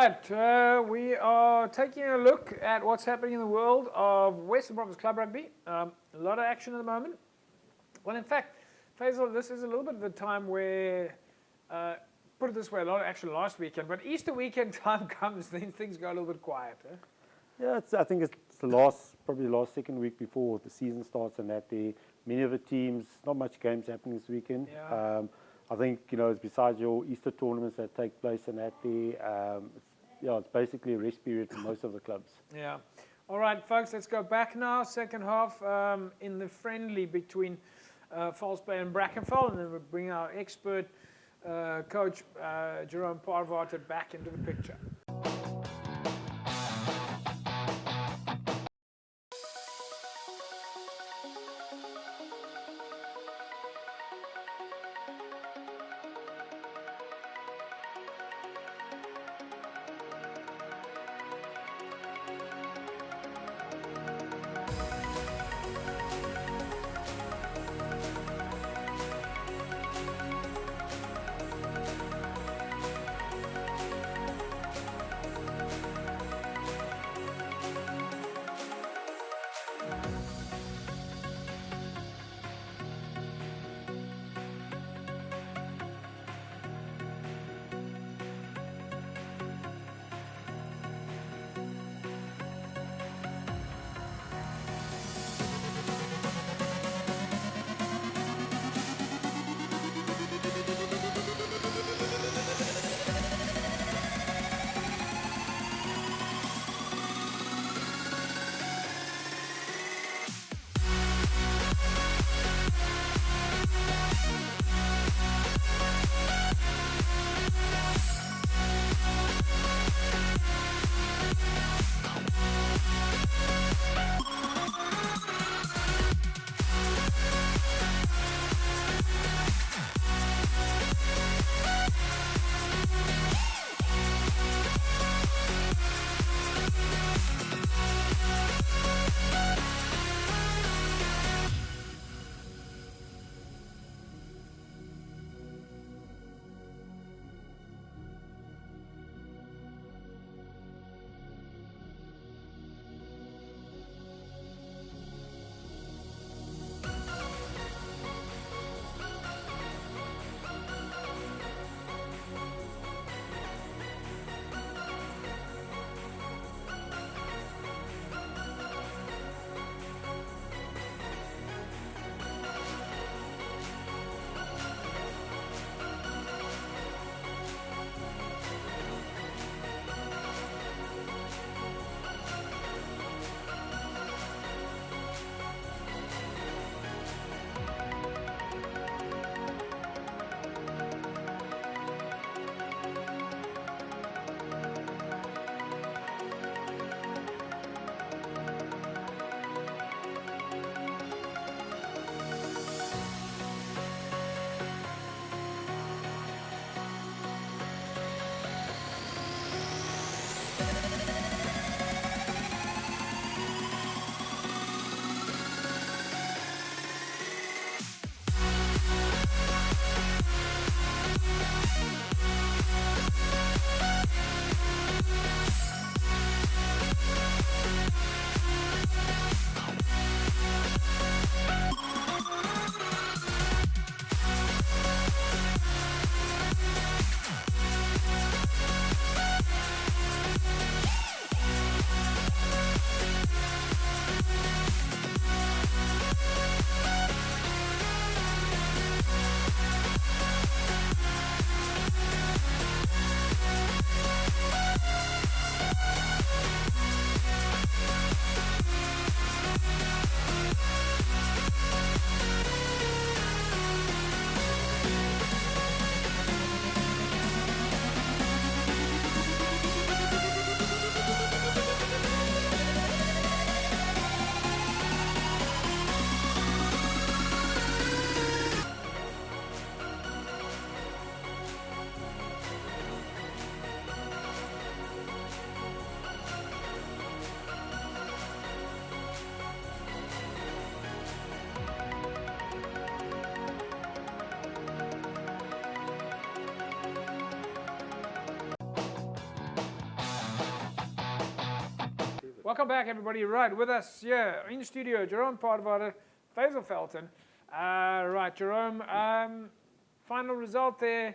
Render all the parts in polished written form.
right, we are taking a look at what's happening in the world of Western Province Club Rugby. A lot of action at the moment. Well, in fact, Faisal, this is a little bit of the time where, put it this way, a lot of action last weekend, but Easter weekend time comes, then things go a little bit quiet. Yeah, I think it's probably the last second week before the season starts, and that many of the teams, not much games happening this weekend. Yeah. I think, besides your Easter tournaments that take place and it's basically a rest period for most of the clubs. Yeah. All right, folks, let's go back now. Second half in the friendly between Falsebay and Brackenfell, and then we'll bring our expert coach, Jerome Parvater, back into the picture. Welcome back, everybody. Right, with us here in studio, Jerome Paardewater, Faisal Felton. Right, Jerome, final result there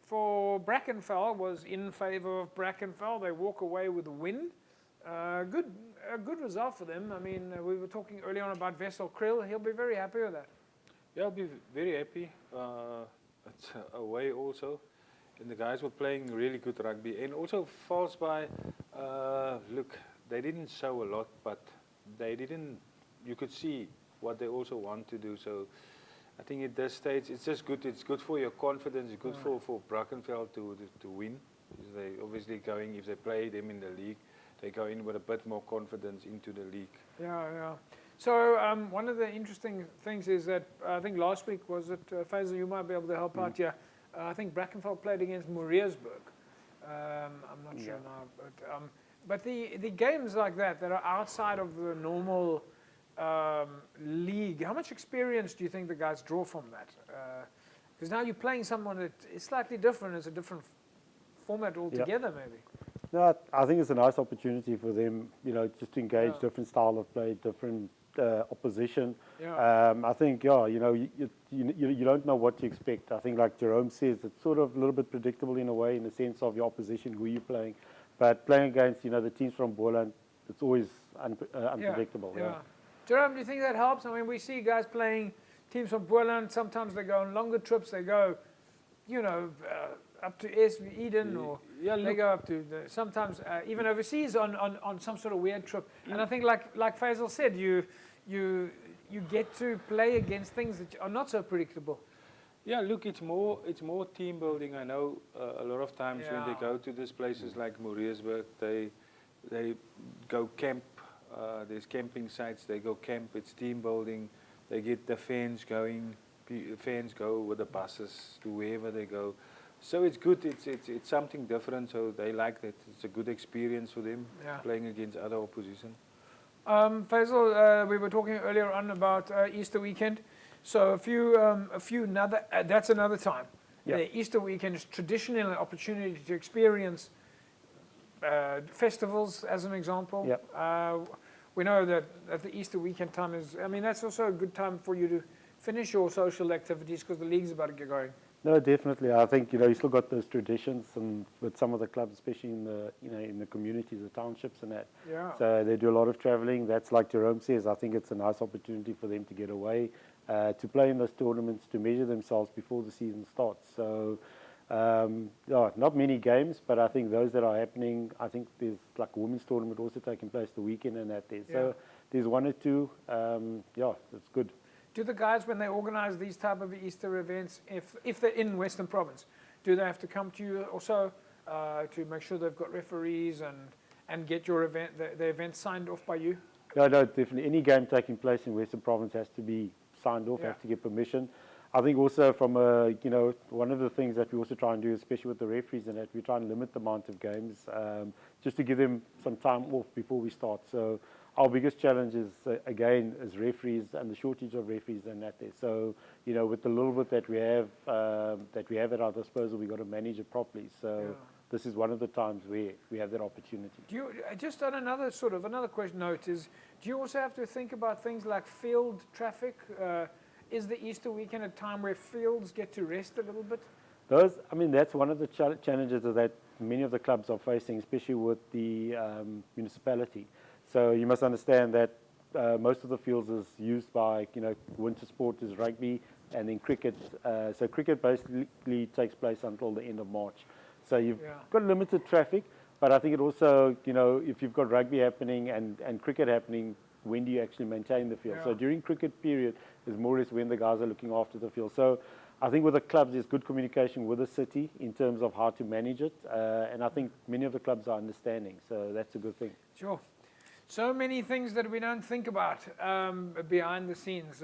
for Brackenfell was in favour of Brackenfell. They walk away with a win. A good result for them. I mean, we were talking earlier on about Wessel Kriel. He'll be very happy with that. Yeah, I'll be very happy. It's away also. And the guys were playing really good rugby. And also Falsebay, look, they didn't show a lot, but you could see what they also want to do. So I think at this stage, it's just good. It's good for your confidence. It's good for Brackenfell to win. They obviously going, if they play them in the league, they go in with a bit more confidence into the league. Yeah. So one of the interesting things is that I think last week, was it, Faisal, you might be able to help out here. I think Brackenfell played against Moreersburg. I'm not sure now. But the games like that are outside of the normal league, how much experience do you think the guys draw from that? Because now you're playing someone that is slightly different. It's a different format altogether, maybe. No, I think it's a nice opportunity for them, just to engage different style of play, different opposition. I think, you don't know what to expect. I think, like Jerome says, it's sort of a little bit predictable in a way, in the sense of your opposition, who you're playing. But playing against, the teams from Boland, it's always unpredictable. Yeah. Jerome, do you think that helps? I mean, we see guys playing teams from Boland. Sometimes they go on longer trips. They go, up to Eden, or they go up to sometimes even overseas on some sort of weird trip. And I think, like Faisal said, you get to play against things that are not so predictable. Yeah, look, it's more team building. I know a lot of times when they go to these places like Moreersburg, they go camp. There's camping sites. They go camp. It's team building. They get the fans going. Fans go with the buses to wherever they go. So it's good. It's something different. So they like that. It's a good experience for them playing against other opposition. Faisal, we were talking earlier on about Easter weekend. So that's another time. Yeah. The Easter weekend is traditionally an opportunity to experience festivals, as an example. Yep. We know that at the Easter weekend time that's also a good time for you to finish your social activities, because the league's about to get going. No, definitely. I think you still got those traditions, and with some of the clubs, especially in the in the communities, the townships, and that. Yeah. So they do a lot of travelling. That's like Jerome says. I think it's a nice opportunity for them to get away, to play in those tournaments, to measure themselves before the season starts. So, not many games, but I think those that are happening. I think there's like a women's tournament also taking place the weekend and that there. So there's one or two. It's good. Do the guys, when they organise these type of Easter events, if they're in Western Province, do they have to come to you also to make sure they've got referees and get your event, the event signed off by you? No, definitely. Any game taking place in Western Province has to be signed off, have to get permission. I think also from one of the things that we also try and do, especially with the referees and that, we try and limit the amount of games, just to give them some time off before we start. So our biggest challenge is, again, is referees and the shortage of referees and that there. So, with the little bit that we have at our disposal, we've got to manage it properly. So this is one of the times where we have that opportunity. Do you, just on another question note is, do you also have to think about things like field traffic? Is the Easter weekend a time where fields get to rest a little bit? That's one of the challenges that many of the clubs are facing, especially with the municipality. So you must understand that most of the fields is used by, winter sport is rugby and then cricket. So cricket basically takes place until the end of March. So you've got limited traffic, but I think it also, if you've got rugby happening and cricket happening, when do you actually maintain the field? So during cricket period is more or less when the guys are looking after the field. So I think with the clubs, there's good communication with the city in terms of how to manage it. And I think many of the clubs are understanding. So that's a good thing. Sure. So many things that we don't think about behind the scenes.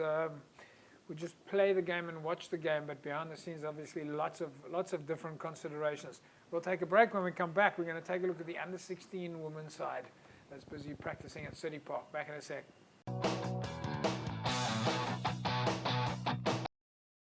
We just play the game and watch the game, but behind the scenes, obviously, lots of different considerations. We'll take a break. When we come back, we're going to take a look at the under-16 women's side that's busy practicing at City Park. Back in a sec.